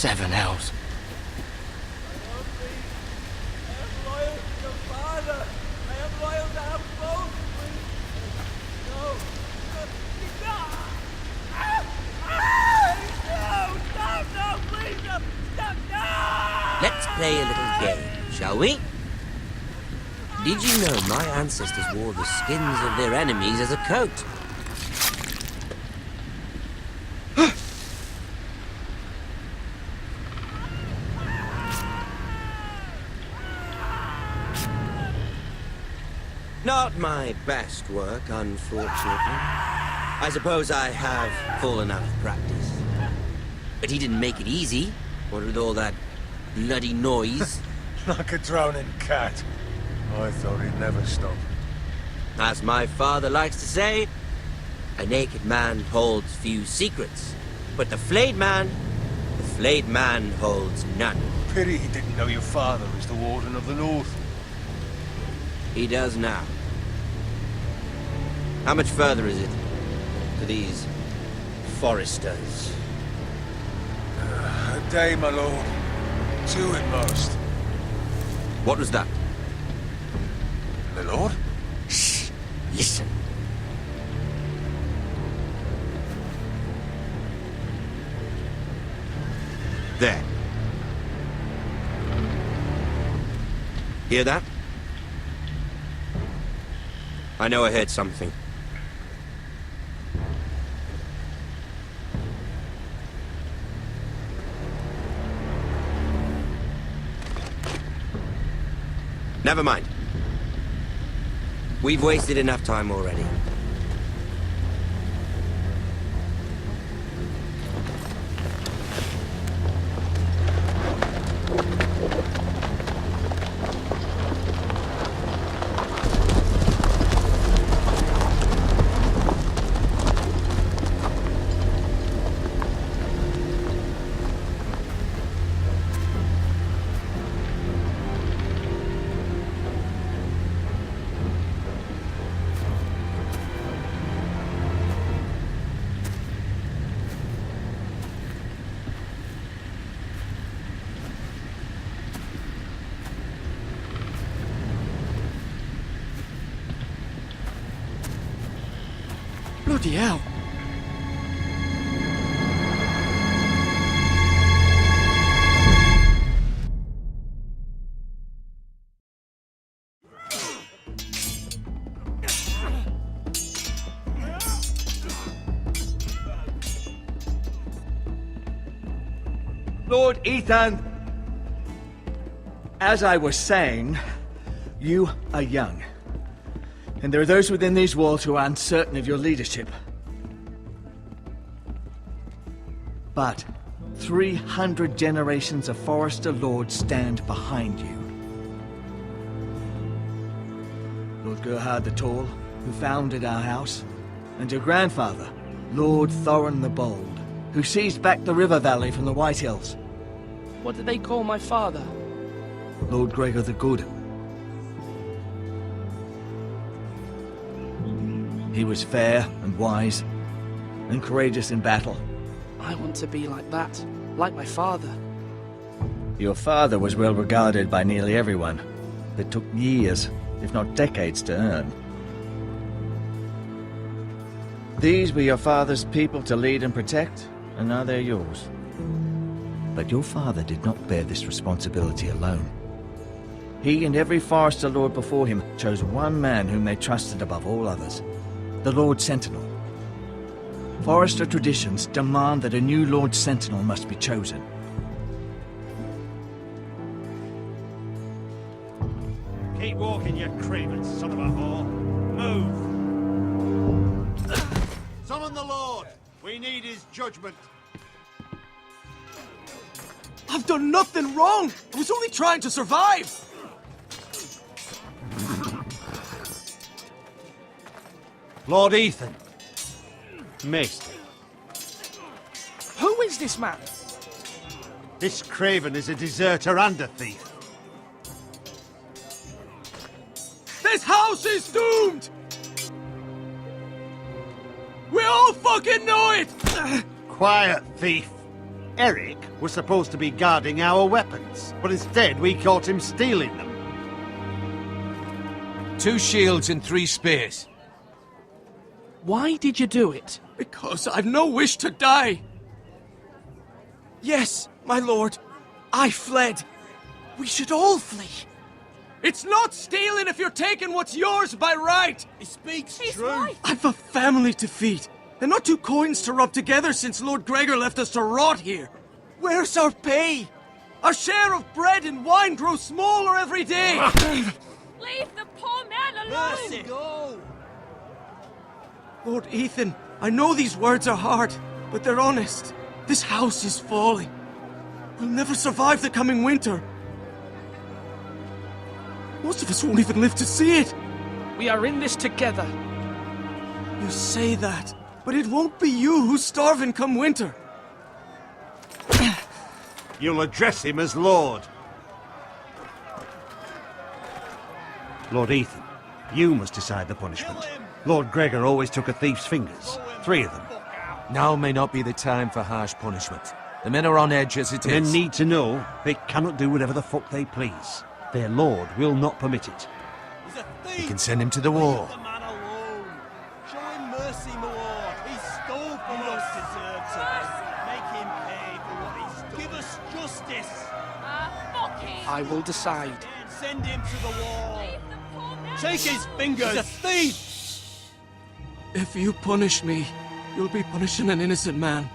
Seven hells. Let's play a little game, shall we? Did you know my ancestors wore the skins of their enemies as a coat? Not my best work, unfortunately. I suppose I have fallen out of practice. But he didn't make it easy, what with all that bloody noise. Like a droning cat. I thought he'd never stop. As my father likes to say, a naked man holds few secrets, but the flayed man holds none. Pity he didn't know your father was the Warden of the North. He does now. How much further is it to these foresters? A day, my lord. 2 at most. What was that? My lord? Shh! Listen. There. Hear that? I know I heard something. Never mind. We've wasted enough time already. Bloody hell. Lord Ethan, as I was saying, you are young. And there are those within these walls who are uncertain of your leadership. But 300 generations of Forester Lords stand behind you. Lord Gerhard the Tall, who founded our house, and your grandfather, Lord Thorin the Bold, who seized back the river valley from the White Hills. What did they call my father? Lord Gregor the Good. He was fair and wise, and courageous in battle. I want to be like that, like my father. Your father was well regarded by nearly everyone. It took years, if not decades, to earn. These were your father's people to lead and protect, and now they're yours. But your father did not bear this responsibility alone. He and every Forester Lord before him chose one man whom they trusted above all others. The Lord Sentinel. Forester traditions demand that a new Lord Sentinel must be chosen. Keep walking, you craven son of a whore. Move! Summon the Lord! We need his judgment. I've done nothing wrong! I was only trying to survive! Lord Ethan. Missed. Who is this man? This craven is a deserter and a thief. This house is doomed! We all fucking know it! Quiet, thief. Eric was supposed to be guarding our weapons, but instead we caught him stealing them. 2 shields and 3 spears. Why did you do it? Because I've no wish to die. Yes, my lord. I fled. We should all flee. It's not stealing if you're taking what's yours by right. He speaks Right. I've a family to feed, and not 2 coins to rub together since Lord Gregor left us to rot here. Where's our pay? Our share of bread and wine grows smaller every day. Leave the poor man alone! Go! Lord Ethan, I know these words are hard, but they're honest. This house is falling. We'll never survive the coming winter. Most of us won't even live to see it. We are in this together. You say that, but it won't be you who's starving come winter. You'll address him as Lord. Lord Ethan, you must decide the punishment. Lord Gregor always took a thief's fingers. 3 of them. Now may not be the time for harsh punishment. The men are on edge as it The men is. need to know they cannot do whatever the fuck they please. Their lord will not permit it. He's a thief! We can send him to the war. Leave the man alone! Show him mercy, my lord! He stole from us! Deserves it! Make him pay for what he stole! Give us justice! Fuck him! I will decide. Send him to the wall! Leave the poor man Take his fingers! He's a thief! If you punish me, you'll be punishing an innocent man.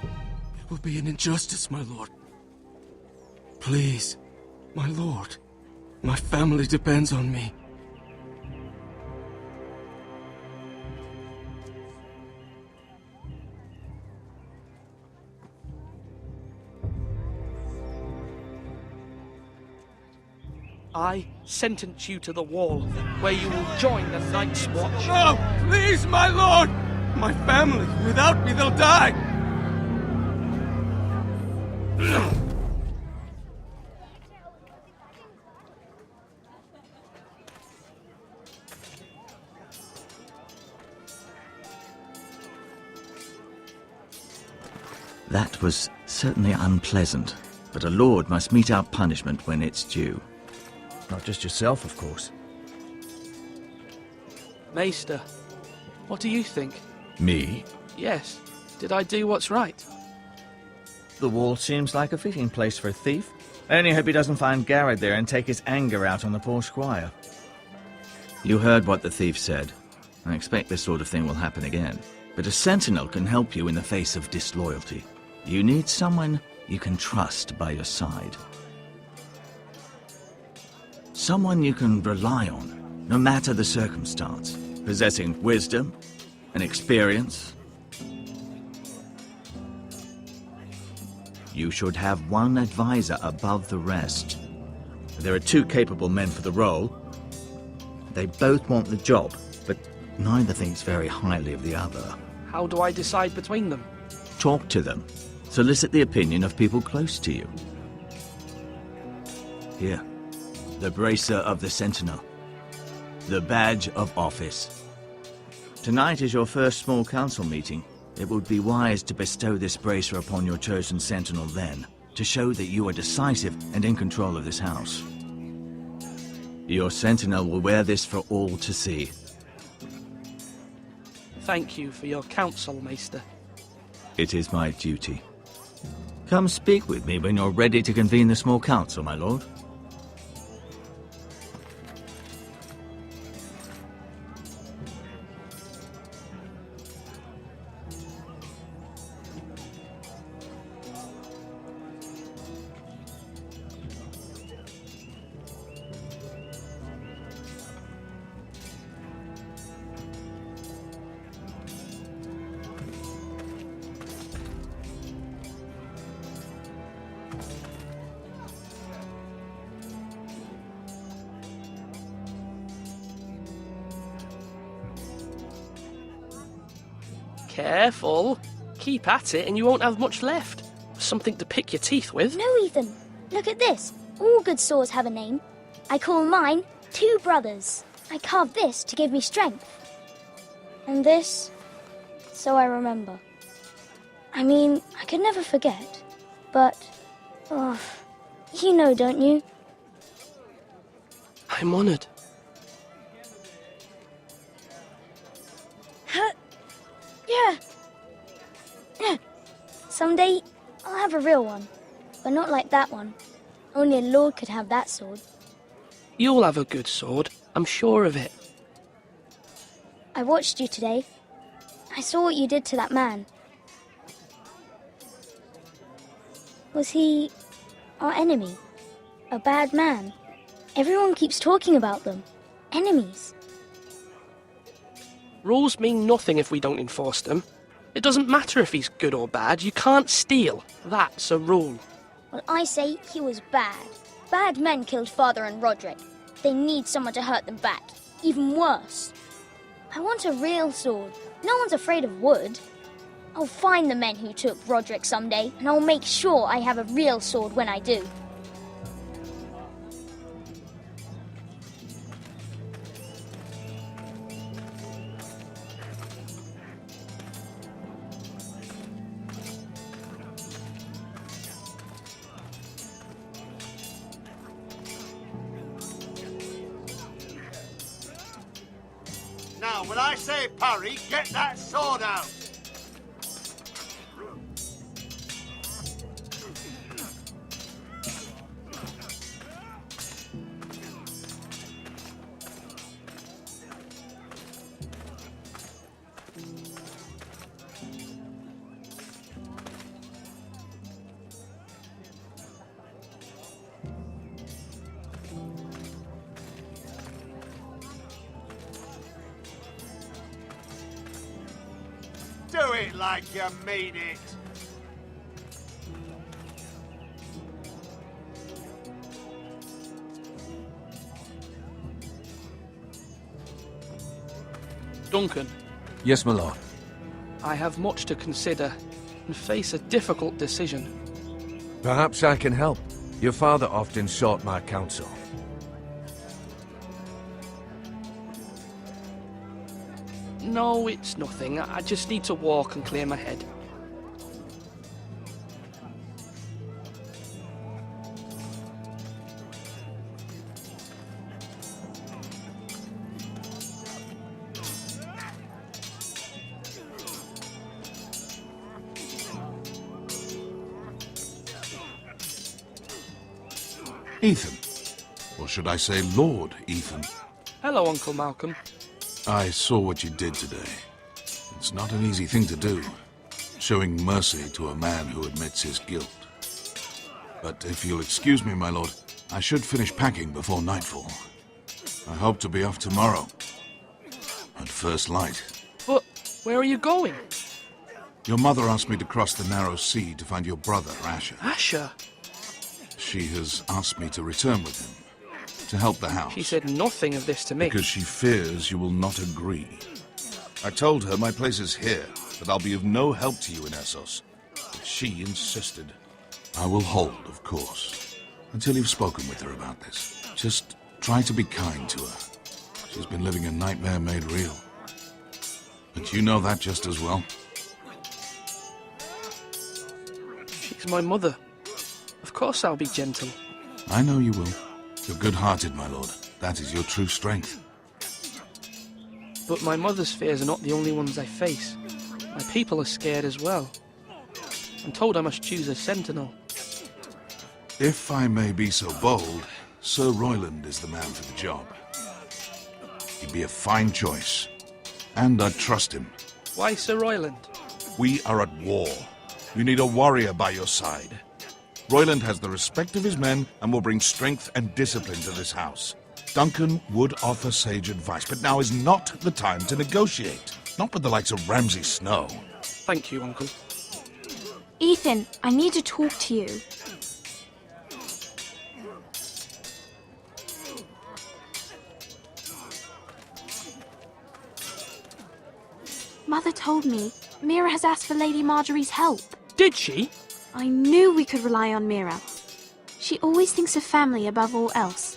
It will be an injustice, my lord. Please, my lord. My family depends on me. I sentence you to the wall, where you will join the Night's Watch. No! Please, my lord! My family, without me, they'll die! That was certainly unpleasant, but a lord must mete out punishment when it's due. Not just yourself, of course. Maester, what do you think? Me? Yes. Did I do what's right? The wall seems like a fitting place for a thief. I only hope he doesn't find Garrett there and take his anger out on the poor squire. You heard what the thief said. I expect this sort of thing will happen again. But a sentinel can help you in the face of disloyalty. You need someone you can trust by your side. Someone you can rely on, no matter the circumstance, possessing wisdom and experience. You should have one advisor above the rest. There are 2 capable men for the role. They both want the job, but neither thinks very highly of the other. How do I decide between them? Talk to them. Solicit the opinion of people close to you. Here, the bracer of the Sentinel. The badge of office. Tonight is your first small council meeting. It would be wise to bestow this bracer upon your chosen Sentinel then, to show that you are decisive and in control of this house. Your Sentinel will wear this for all to see. Thank you for your counsel, Maester. It is my duty. Come speak with me when you're ready to convene the small council, my lord. Careful. Keep at it and you won't have much left. Something to pick your teeth with. No, Ethan. Look at this. All good swords have a name. I call mine 2 Brothers. I carved this to give me strength. And this, so I remember. I mean, I could never forget. But, you know, don't you? I'm honored. Yeah. Someday, I'll have a real one. But not like that one. Only a lord could have that sword. You'll have a good sword, I'm sure of it. I watched you today. I saw what you did to that man. Was he our enemy? A bad man? Everyone keeps talking about them. Enemies. Rules mean nothing if we don't enforce them. It doesn't matter if he's good or bad, you can't steal. That's a rule. Well, I say he was bad. Bad men killed Father and Roderick. They need someone to hurt them back. Even worse. I want a real sword. No one's afraid of wood. I'll find the men who took Roderick someday, and I'll make sure I have a real sword when I do. Now, when I say parry, get that sword out! Do it like you mean it! Duncan, Yes, my lord. I have much to consider and face a difficult decision. Perhaps I can help. Your father often sought my counsel. No, it's nothing. I just need to walk and clear my head. Ethan. Or should I say Lord Ethan? Hello, Uncle Malcolm. I saw what you did today. It's not an easy thing to do, showing mercy to a man who admits his guilt. But if you'll excuse me, my lord, I should finish packing before nightfall. I hope to be off tomorrow, at first light. But where are you going? Your mother asked me to cross the narrow sea to find your brother, Asher. Asher? She has asked me to return with him, to help the house. She said nothing of this to me. Because she fears you will not agree. I told her my place is here, that I'll be of no help to you in Essos. But she insisted. I will hold, of course, until you've spoken with her about this. Just try to be kind to her. She's been living a nightmare made real. But you know that just as well. She's my mother. Of course I'll be gentle. I know you will. You're good-hearted, my lord. That is your true strength. But my mother's fears are not the only ones I face. My people are scared as well. I'm told I must choose a sentinel. If I may be so bold, Sir Royland is the man for the job. He'd be a fine choice. And I'd trust him. Why Sir Royland? We are at war. You need a warrior by your side. Royland has the respect of his men and will bring strength and discipline to this house. Duncan would offer sage advice, but now is not the time to negotiate. Not with the likes of Ramsay Snow. Thank you, Uncle. Ethan, I need to talk to you. Mother told me Mira has asked for Lady Marjorie's help. Did she? I knew we could rely on Mira. She always thinks of family above all else.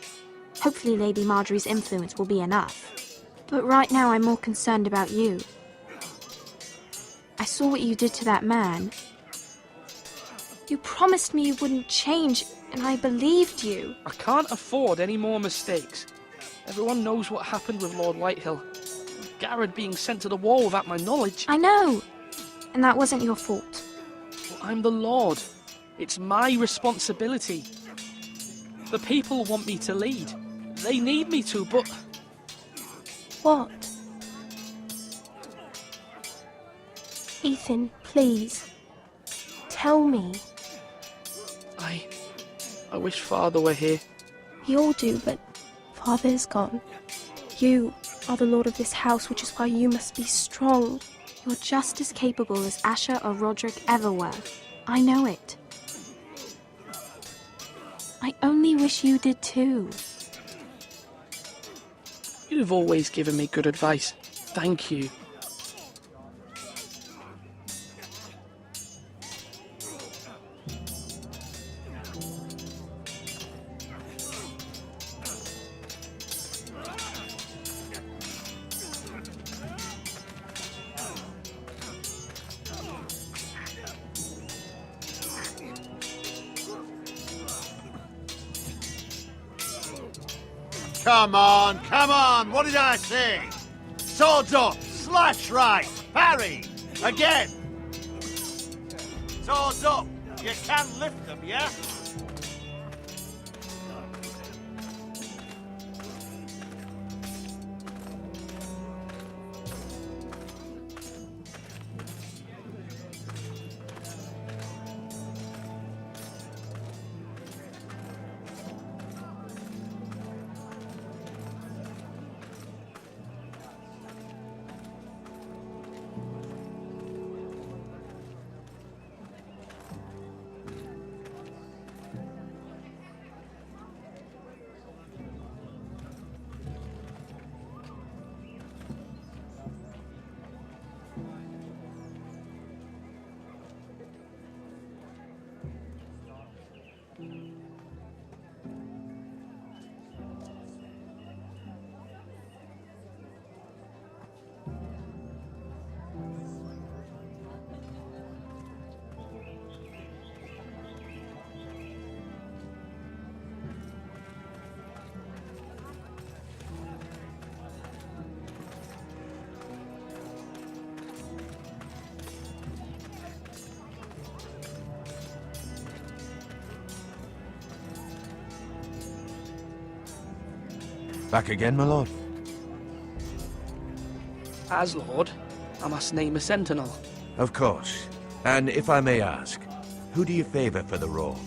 Hopefully Lady Marjorie's influence will be enough. But right now I'm more concerned about you. I saw what you did to that man. You promised me you wouldn't change, and I believed you. I can't afford any more mistakes. Everyone knows what happened with Lord Whitehill. Garrett being sent to the wall without my knowledge. I know. And that wasn't your fault. Well, I'm the Lord. It's my responsibility. The people want me to lead. They need me to, but... What? Ethan, please. Tell me. I wish Father were here. We all do, but Father is gone. You are the lord of this house, which is why you must be strong. You're just as capable as Asher or Roderick ever were. I know it. I only wish you did too. You've always given me good advice. Thank you. Come on, what did I say? Swords up, slash right, parry, again. Swords up, you can lift them, yeah? Back again, my lord? As Lord, I must name a sentinel. Of course. And if I may ask, who do you favour for the role?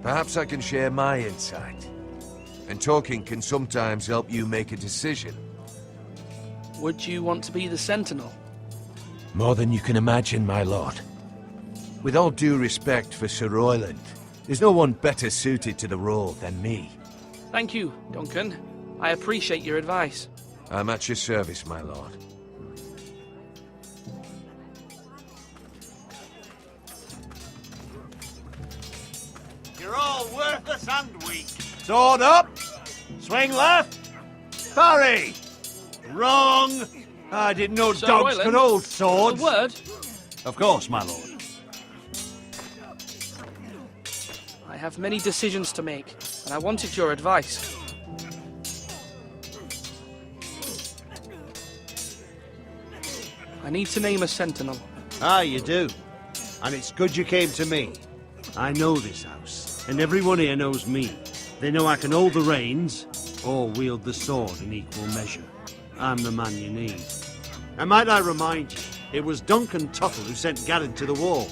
Perhaps I can share my insight. And talking can sometimes help you make a decision. Would you want to be the sentinel? More than you can imagine, my lord. With all due respect for Sir Royland, there's no one better suited to the role than me. Thank you, Duncan. I appreciate your advice. I'm at your service, my lord. You're all worthless and weak. Sword up, swing left, parry. Wrong. I didn't know Sir dogs Royland, could hold swords. A word? Of course, my lord. I have many decisions to make, and I wanted your advice. I need to name a sentinel. Ah, you do. And it's good you came to me. I know this house, and everyone here knows me. They know I can hold the reins, or wield the sword in equal measure. I'm the man you need. And might I remind you, it was Duncan Tuttle who sent Garrett to the wall.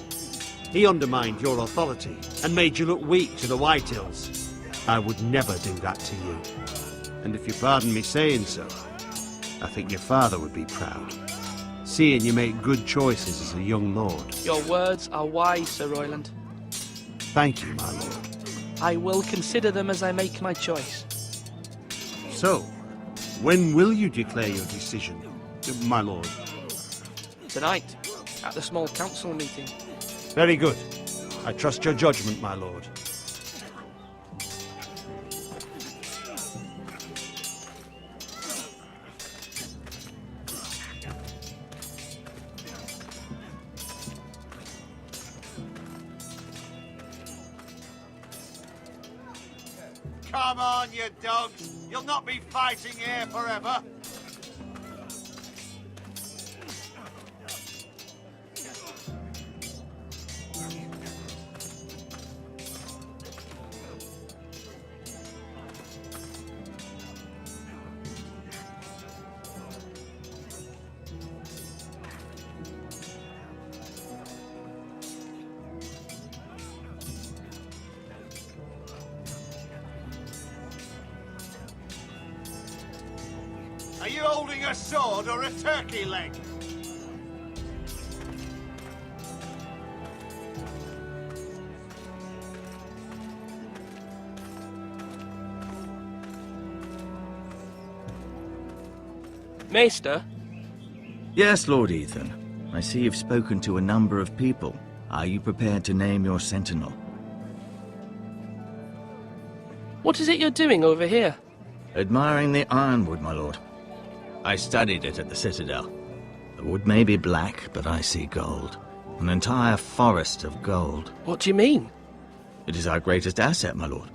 He undermined your authority, and made you look weak to the Whitehills. I would never do that to you. And if you pardon me saying so, I think your father would be proud. Seeing you make good choices as a young lord. Your words are wise, Sir Royland. Thank you, my lord. I will consider them as I make my choice. So, when will you declare your decision, my lord? Tonight, at the small council meeting. Very good. I trust your judgment, my lord. Come on, you dogs. You'll not be fighting here forever. Are you holding a sword or a turkey leg? Maester, Yes, Lord Ethan. I see you've spoken to a number of people. Are you prepared to name your sentinel? what is it you're doing over here? Admiring the ironwood, my lord. I studied it at the Citadel. The wood may be black, but I see gold. An entire forest of gold. What do you mean? It is our greatest asset, my lord.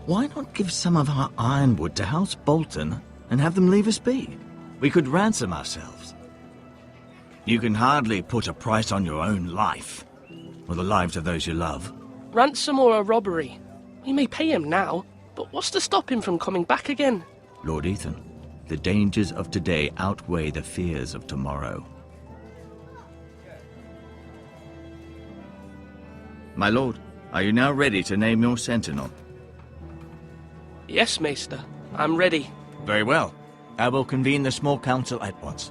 Why not give some of our ironwood to House Bolton and have them leave us be? We could ransom ourselves. You can hardly put a price on your own life, or the lives of those you love. Ransom or a robbery? We may pay him now, but what's to stop him from coming back again? Lord Ethan, the dangers of today outweigh the fears of tomorrow. My lord, are you now ready to name your sentinel? Yes, Maester. I'm ready. Very well. I will convene the small council at once.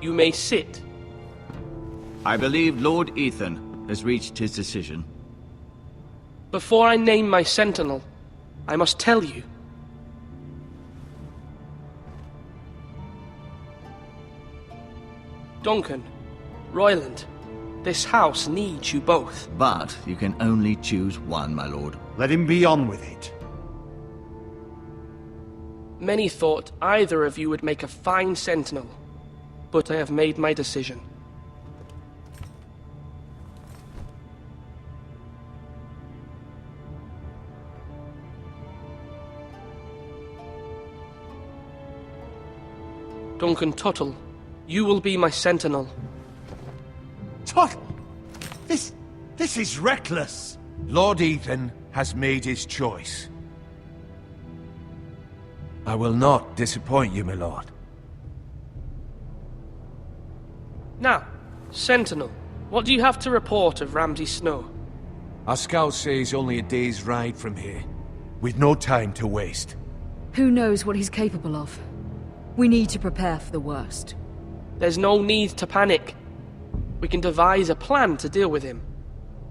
You may sit. I believe Lord Ethan has reached his decision. Before I name my sentinel, I must tell you. Duncan, Royland, this house needs you both. But you can only choose one, my lord. Let him be on with it. Many thought either of you would make a fine sentinel, but I have made my decision. Duncan Tuttle, you will be my sentinel. Tuttle! This is reckless! Lord Ethan has made his choice. I will not disappoint you, my lord. Now, sentinel, what do you have to report of Ramsay Snow? Our scouts say he's only a day's ride from here, with no time to waste. Who knows what he's capable of? We need to prepare for the worst. There's no need to panic. We can devise a plan to deal with him.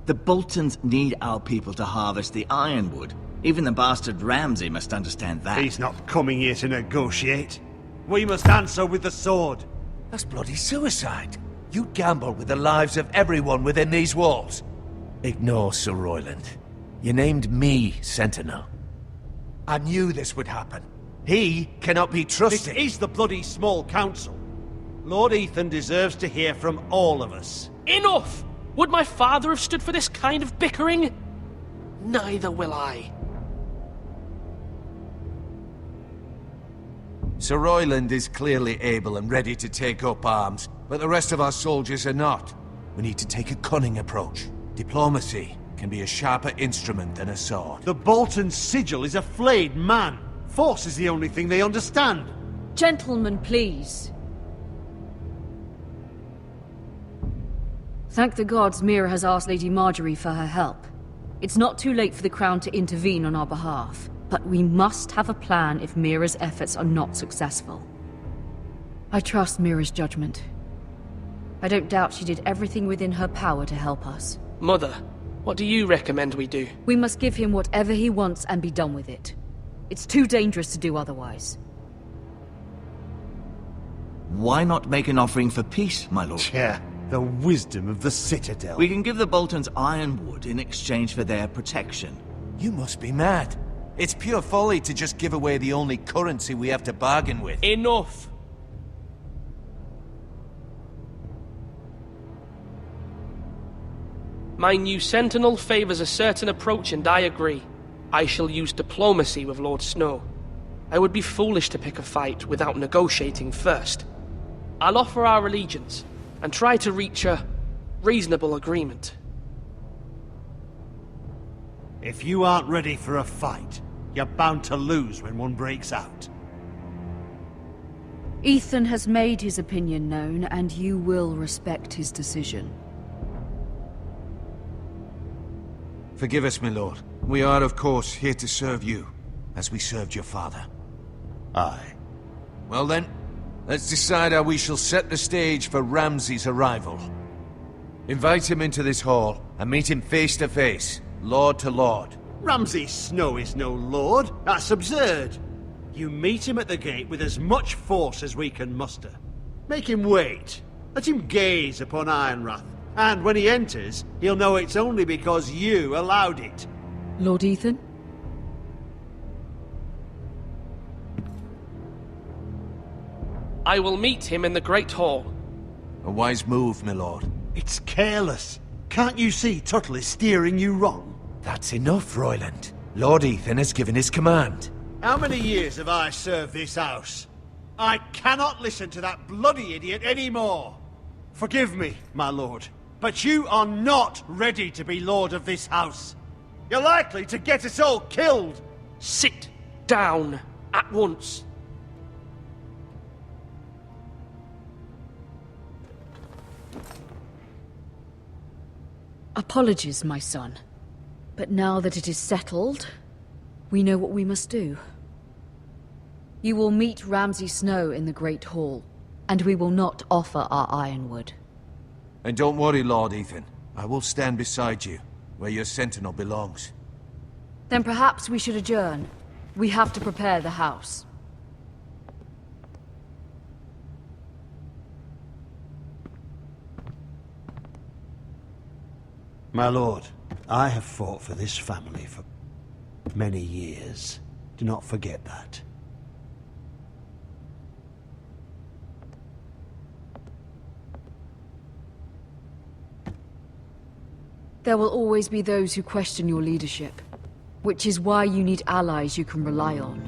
The Boltons need our people to harvest the ironwood. Even the bastard Ramsay must understand that. He's not coming here to negotiate. We must answer with the sword. That's bloody suicide. You gamble with the lives of everyone within these walls. Ignore Sir Royland. You named me Sentinel. I knew this would happen. He cannot be trusted. This is the bloody small council. Lord Ethan deserves to hear from all of us. Enough! Would my father have stood for this kind of bickering? Neither will I. Sir Royland is clearly able and ready to take up arms, but the rest of our soldiers are not. We need to take a cunning approach. Diplomacy can be a sharper instrument than a sword. The Bolton sigil is a flayed man. Force is the only thing they understand. Gentlemen, please. Thank the gods Mira has asked Lady Marjorie for her help. It's not too late for the Crown to intervene on our behalf, but we must have a plan if Mira's efforts are not successful. I trust Mira's judgment. I don't doubt she did everything within her power to help us. Mother, what do you recommend we do? We must give him whatever he wants and be done with it. It's too dangerous to do otherwise. Why not make an offering for peace, my lord? Yeah, the wisdom of the Citadel. We can give the Boltons ironwood in exchange for their protection. You must be mad. It's pure folly to just give away the only currency we have to bargain with. Enough! My new sentinel favors a certain approach, and I agree. I shall use diplomacy with Lord Snow. I would be foolish to pick a fight without negotiating first. I'll offer our allegiance, and try to reach a reasonable agreement. If you aren't ready for a fight, you're bound to lose when one breaks out. Ethan has made his opinion known, and you will respect his decision. Forgive us, my lord. We are, of course, here to serve you, as we served your father. Aye. Well then, let's decide how we shall set the stage for Ramsay's arrival. Invite him into this hall, and meet him face to face, lord to lord. Ramsay Snow is no lord. That's absurd. You meet him at the gate with as much force as we can muster. Make him wait. Let him gaze upon Ironrath. And when he enters, he'll know it's only because you allowed it. Lord Ethan? I will meet him in the Great Hall. A wise move, my lord. It's careless. Can't you see Tuttle is steering you wrong? That's enough, Royland. Lord Ethan has given his command. How many years have I served this house? I cannot listen to that bloody idiot anymore. Forgive me, my lord, but you are not ready to be lord of this house. You're likely to get us all killed. Sit down at once. Apologies, my son. But now that it is settled, we know what we must do. You will meet Ramsay Snow in the Great Hall, and we will not offer our ironwood. And don't worry, Lord Ethan. I will stand beside you, where your sentinel belongs. Then perhaps we should adjourn. We have to prepare the house. My lord, I have fought for this family for many years. Do not forget that. There will always be those who question your leadership, which is why you need allies you can rely on.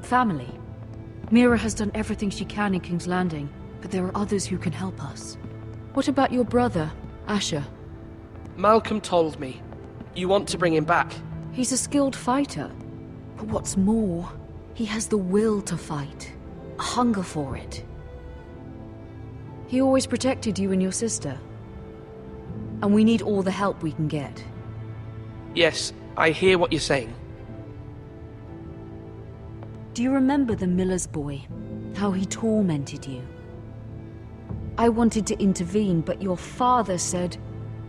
Family. Mira has done everything she can in King's Landing, but there are others who can help us. What about your brother, Asher? Malcolm told me. You want to bring him back? He's a skilled fighter. But what's more, he has the will to fight. A hunger for it. He always protected you and your sister. And we need all the help we can get. Yes, I hear what you're saying. Do you remember the miller's boy? How he tormented you? I wanted to intervene, but your father said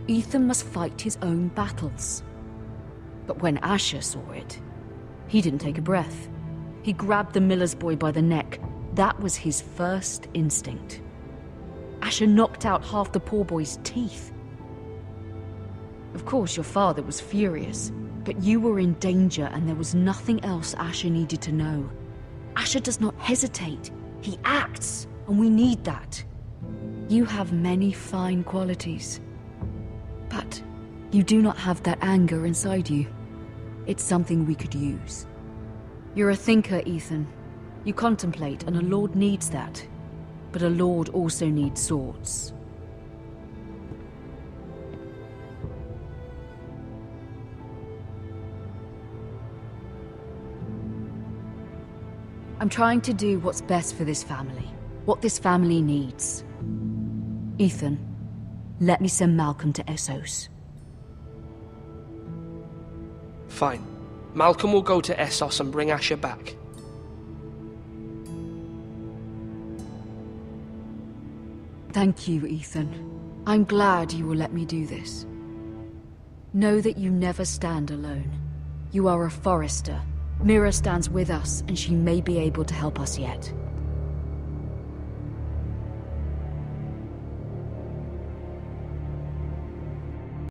Ethan must fight his own battles. But when Asher saw it, he didn't take a breath. He grabbed the miller's boy by the neck. That was his first instinct. Asher knocked out half the poor boy's teeth. Of course, your father was furious, but you were in danger and there was nothing else Asher needed to know. Asher does not hesitate. He acts, and we need that. You have many fine qualities. But you do not have that anger inside you. It's something we could use. You're a thinker, Ethan. You contemplate, and a lord needs that. But a lord also needs swords. I'm trying to do what's best for this family. What this family needs. Ethan, let me send Malcolm to Essos. Fine. Malcolm will go to Essos and bring Asher back. Thank you, Ethan. I'm glad you will let me do this. Know that you never stand alone. You are a Forrester. Mira stands with us, and she may be able to help us yet.